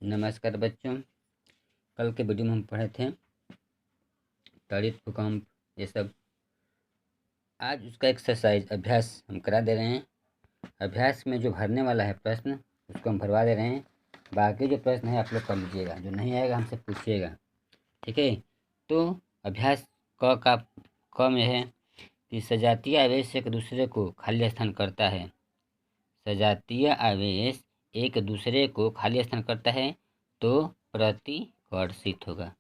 नमस्कार बच्चों। कल के वीडियो में हम पढ़े थे त्वरित भूकंप ये सब। आज उसका एक्सरसाइज अभ्यास हम करा दे रहे हैं। अभ्यास में जो भरने वाला है प्रश्न उसको हम भरवा दे रहे हैं। बाकी जो प्रश्न है आप लोग कर लीजिएगा, जो नहीं आएगा हमसे पूछिएगा, ठीक है। तो अभ्यास क में है कि सजातीय आवेश एक दूसरे को खाली स्थान करता है। सजातीय आवेश एक दूसरे को खाली स्थान करता है तो प्रतिकर्षित होगा।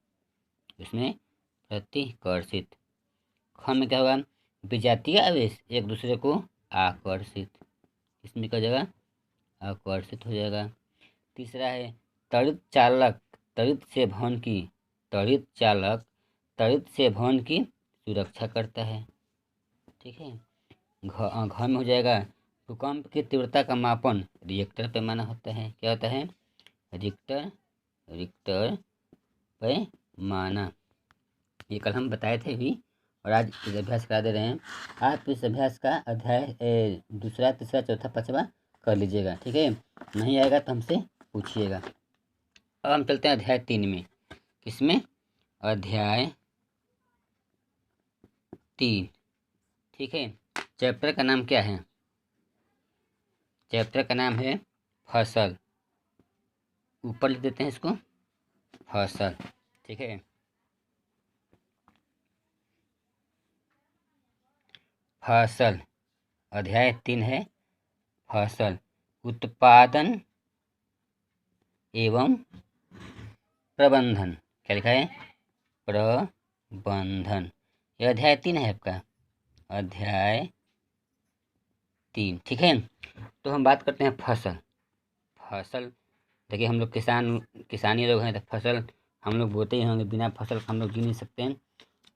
इसमें प्रतिकर्षित। ख में क्या होगा? विजातीय आवेश एक दूसरे को आकर्षित। इसमें क्या हो जाएगा? आकर्षित हो जाएगा। तीसरा है त्वरित चालक त्वरित से भवन की त्वरित चालक त्वरित से भवन की सुरक्षा करता है, ठीक है। घ में हो जाएगा भूकंप की तीव्रता का मापन रिएक्टर पैमाना होता है। क्या होता है? रिक्टर पैमाना। ये कल हम बताए थे भी और आज इस अभ्यास करा दे रहे हैं। आप इस अभ्यास का अध्याय दूसरा, तीसरा, चौथा, पाँचवा कर लीजिएगा, ठीक है। नहीं आएगा तो हमसे पूछिएगा। अब हम चलते हैं अध्याय 3 में। किसमें? अध्याय 3, ठीक है। चैप्टर का नाम क्या है? चैप्टर का नाम है फसल। ऊपर लिख देते हैं इसको, फसल, ठीक है। फसल अध्याय 3 है फसल। उत्पादन एवं प्रबंधन। क्या लिखा है? प्रबंधन। ये अध्याय 3 है आपका, अध्याय 3, ठीक है। तो हम बात करते हैं फसल। फसल देखिए, हम लोग किसानी लोग हैं तो फसल हम लोग बोते ही होंगे, बिना फसल हम लोग जी नहीं सकते हैं।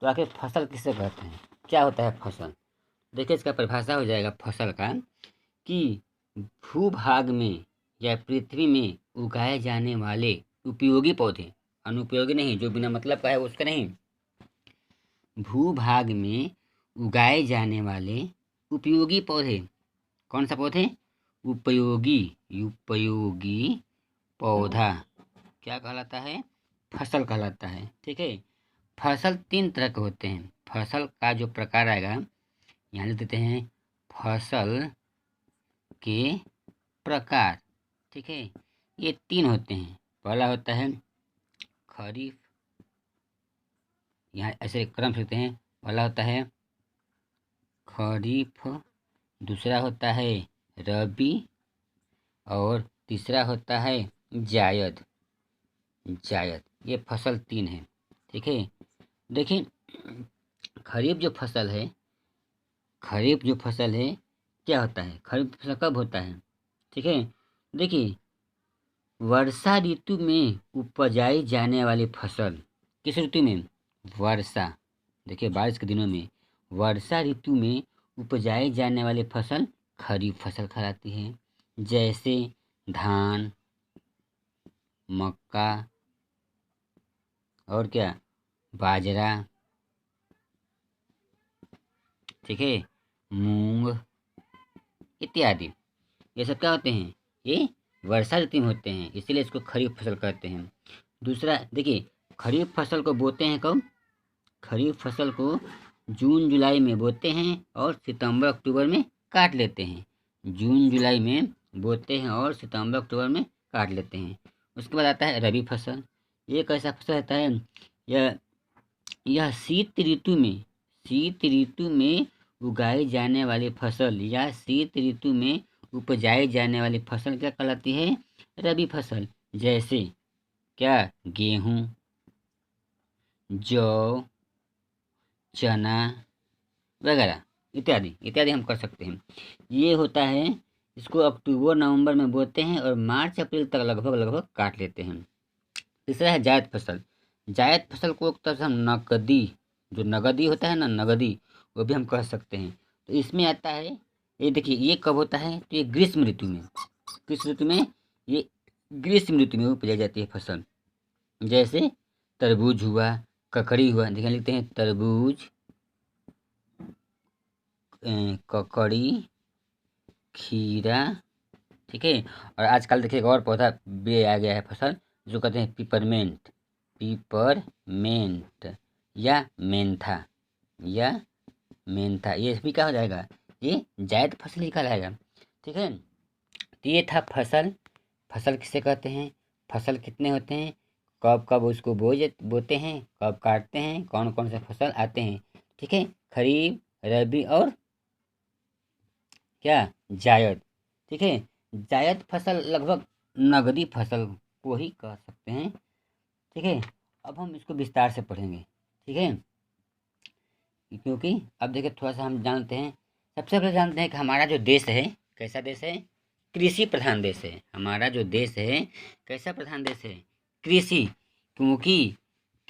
तो आखिर फसल किसे कहते हैं? क्या होता है फसल? देखिए, इसका परिभाषा हो जाएगा फसल का कि भूभाग में या पृथ्वी में उगाए जाने वाले उपयोगी पौधे, अनुपयोगी नहीं, जो बिना मतलब का है उसका नहीं। भूभाग में उगाए जाने वाले उपयोगी पौधे। कौन सा पौधे? उपयोगी पौधा क्या कहलाता है? फसल कहलाता है, ठीक है। फसल 3 तरह के होते हैं। फसल का जो प्रकार आएगा यहाँ लिख देते हैं, फसल के प्रकार, ठीक है। ये 3 होते हैं। पहला होता है खरीफ, यहाँ ऐसे क्रम से लिखते हैं। पहला होता है खरीफ, दूसरा होता है रबी और तीसरा होता है जायद। ये फसल 3 है, ठीक है। देखिए, खरीफ जो फसल है क्या होता है? खरीफ फसल कब होता है? ठीक है। देखिए, वर्षा ऋतु में उपजाई जाने वाली फसल। किस ऋतु में? वर्षा। देखिए, बारिश के दिनों में वर्षा ऋतु में उपजाई जाने वाली फसल खरीफ फसल कहलाती है। जैसे धान, मक्का और क्या, बाजरा, ठीक है, मूंग इत्यादि। ये सब क्या होते हैं? ये वर्षा ऋतु में होते हैं, इसीलिए इसको खरीफ फसल कहते हैं। दूसरा देखिए, खरीफ फसल को बोते हैं कब? खरीफ फसल को जून जुलाई में बोते हैं और सितंबर अक्टूबर में काट लेते हैं। जून जुलाई में बोते हैं और सितंबर अक्टूबर में काट लेते हैं। उसके बाद आता है रबी फसल। ये कैसा फसल रहता है? यह शीत ऋतु में उगाई जाने वाली फसल या शीत ऋतु में उपजाई जाने वाली फसल क्या कहलाती है? रबी फसल। जैसे क्या, गेहूँ, जौ, चना वगैरह इत्यादि हम कर सकते हैं। ये होता है, इसको अक्टूबर नवंबर में बोते हैं और मार्च अप्रैल तक लगभग काट लेते हैं। तीसरा है जायद फसल। जायद फसल को एक तरह से हम नगदी होता है ना, नगदी, वो भी हम कह सकते हैं। तो इसमें आता है, ये देखिए, ये कब होता है? तो ये ग्रीष्म ऋतु में। किस ऋतु में? ये ग्रीष्म ऋतु में उपजाई जाती है फसल। जैसे तरबूज हुआ, ककड़ी हुआ। देखिए, लिखते हैं तरबूज, ककड़ी, खीरा, ठीक है। और आजकल देखिए एक और पौधा भी आ गया है फसल, जो कहते हैं पिपरमेंट, पिपरमेंट या मेंथा, या मेंथा, ये भी क्या हो जाएगा, ये जायद फसल ही कहलाएगा। ठीक है, तो ये था फसल। फसल किसे कहते हैं, फसल कितने होते हैं, कब कब उसको बोते हैं, कब काटते हैं, कौन कौन से फसल आते हैं। ठीक है, खरीफ, रबी और क्या, जायद। ठीक है, जायद फसल लगभग नगदी फसल को ही कह सकते हैं। ठीक है, अब हम इसको विस्तार से पढ़ेंगे। ठीक है, क्योंकि अब देखिए थोड़ा सा हम जानते हैं, सबसे पहले जानते हैं कि हमारा जो देश है कैसा देश है, कृषि प्रधान देश है। हमारा जो देश है कैसा प्रधान देश है, कृषि। क्योंकि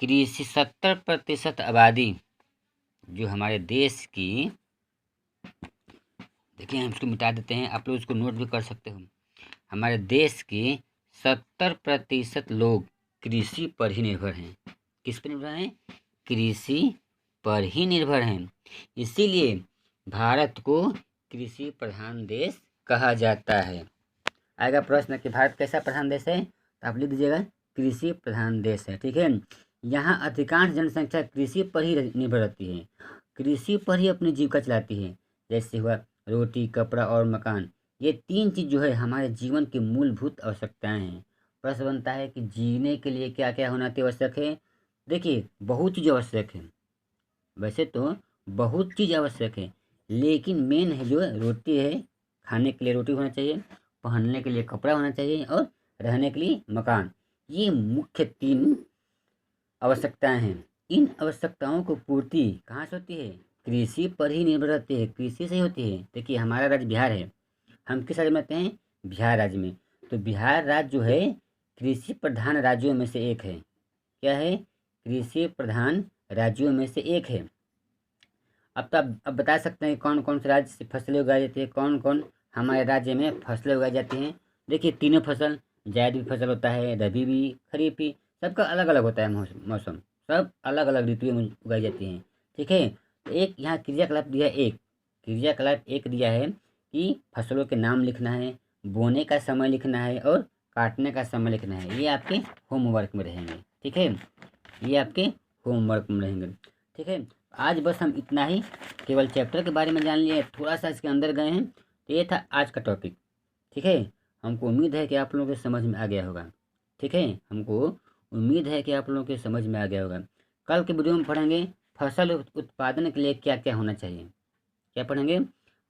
कृषि 70% आबादी जो हमारे देश की, देखिए हम इसको मिटा देते हैं, आप लोग इसको नोट भी कर सकते हो। हमारे देश के 70% लोग कृषि पर ही निर्भर हैं। किस पर निर्भर हैं, कृषि पर ही निर्भर हैं। इसीलिए भारत को कृषि प्रधान देश कहा जाता है। आएगा प्रश्न कि भारत कैसा प्रधान देश है, तो आप लिख दीजिएगा कृषि प्रधान देश है। ठीक है, यहाँ अधिकांश जनसंख्या कृषि पर ही निर्भर रहती है, कृषि पर ही अपनी जीविका चलाती है। जैसे हुआ रोटी, कपड़ा और मकान, ये 3 चीज़ जो है हमारे जीवन की मूलभूत आवश्यकताएं हैं। प्रश्न बनता है कि जीने के लिए क्या क्या होना आवश्यक है। देखिए बहुत चीज़ आवश्यक है, वैसे तो बहुत चीज़ आवश्यक है, लेकिन मेन है जो रोटी है, खाने के लिए रोटी होना चाहिए, पहनने के लिए कपड़ा होना चाहिए और रहने के लिए मकान। ये मुख्य 3 आवश्यकताएं हैं। इन आवश्यकताओं को पूर्ति कहाँ से होती है, कृषि पर ही निर्भर रहती है, कृषि से ही होती है। देखिए हमारा राज्य बिहार है, हम किस राज्य में आते हैं, बिहार राज्य में। तो बिहार राज्य जो है कृषि प्रधान राज्यों में से एक है। क्या है, कृषि प्रधान राज्यों में से एक है। अब तो आप अब बता सकते हैं कौन कौन से राज्य से फसलें उगाई जाती है, कौन कौन हमारे राज्य में फसलें उगाई जाती हैं। देखिए तीनों फसल, जायद भी फसल होता है, रबी भी, खरीफ भी, सबका अलग अलग होता है मौसम, सब अलग अलग ऋतुओं में उगाई जाती हैं। ठीक है, तो एक यहाँ क्रियाकलाप दिया, एक क्रियाकलाप एक दिया है कि फसलों के नाम लिखना है, बोने का समय लिखना है और काटने का समय लिखना है। ये आपके होमवर्क में रहेंगे। ठीक है, ये आपके होमवर्क में रहेंगे। ठीक है, आज बस हम इतना ही केवल चैप्टर के बारे में जान लिए, थोड़ा सा इसके अंदर गए हैं, तो ये था आज का टॉपिक। ठीक है, हमको उम्मीद है कि आप लोगों को समझ में आ गया होगा। ठीक है, हमको उम्मीद है कि आप लोगों को समझ में आ गया होगा। कल के वीडियो में पढ़ेंगे फसल उत्पादन के लिए क्या क्या होना चाहिए। क्या पढ़ेंगे,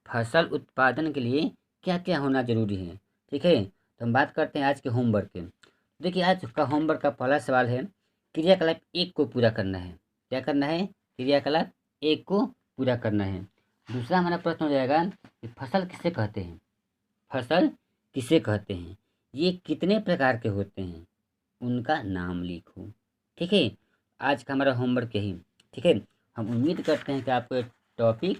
फसल उत्पादन के लिए क्या क्या होना जरूरी है। ठीक है, तो हम बात करते हैं आज के होमवर्क के। देखिए आज का होमवर्क का पहला सवाल है, क्रियाकलाप 1 को पूरा करना है। क्या करना है, क्रियाकलाप 1 को पूरा करना है। दूसरा हमारा प्रश्न हो जाएगा कि फसल किसे कहते हैं, फसल किसे कहते हैं, ये कितने प्रकार के होते हैं, उनका नाम लिखो। ठीक है, आज का हमारा होमवर्क यही। ठीक है, हम उम्मीद करते हैं कि आपको ये टॉपिक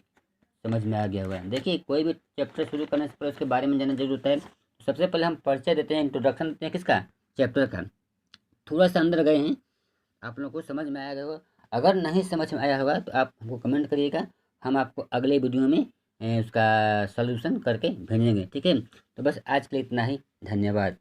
समझ में आ गया होगा। देखिए कोई भी चैप्टर शुरू करने से पहले उसके बारे में जानना जरूर होता है। सबसे पहले हम परिचय देते हैं, इंट्रोडक्शन देते हैं किसका, चैप्टर का। थोड़ा सा अंदर गए हैं, आप लोगों को समझ में आया होगा। अगर नहीं समझ में आया होगा तो आप हमको कमेंट करिएगा, हम आपको अगले वीडियो में उसका सॉल्यूशन करके भेजेंगे। ठीक है, तो बस आज के लिए इतना ही, धन्यवाद।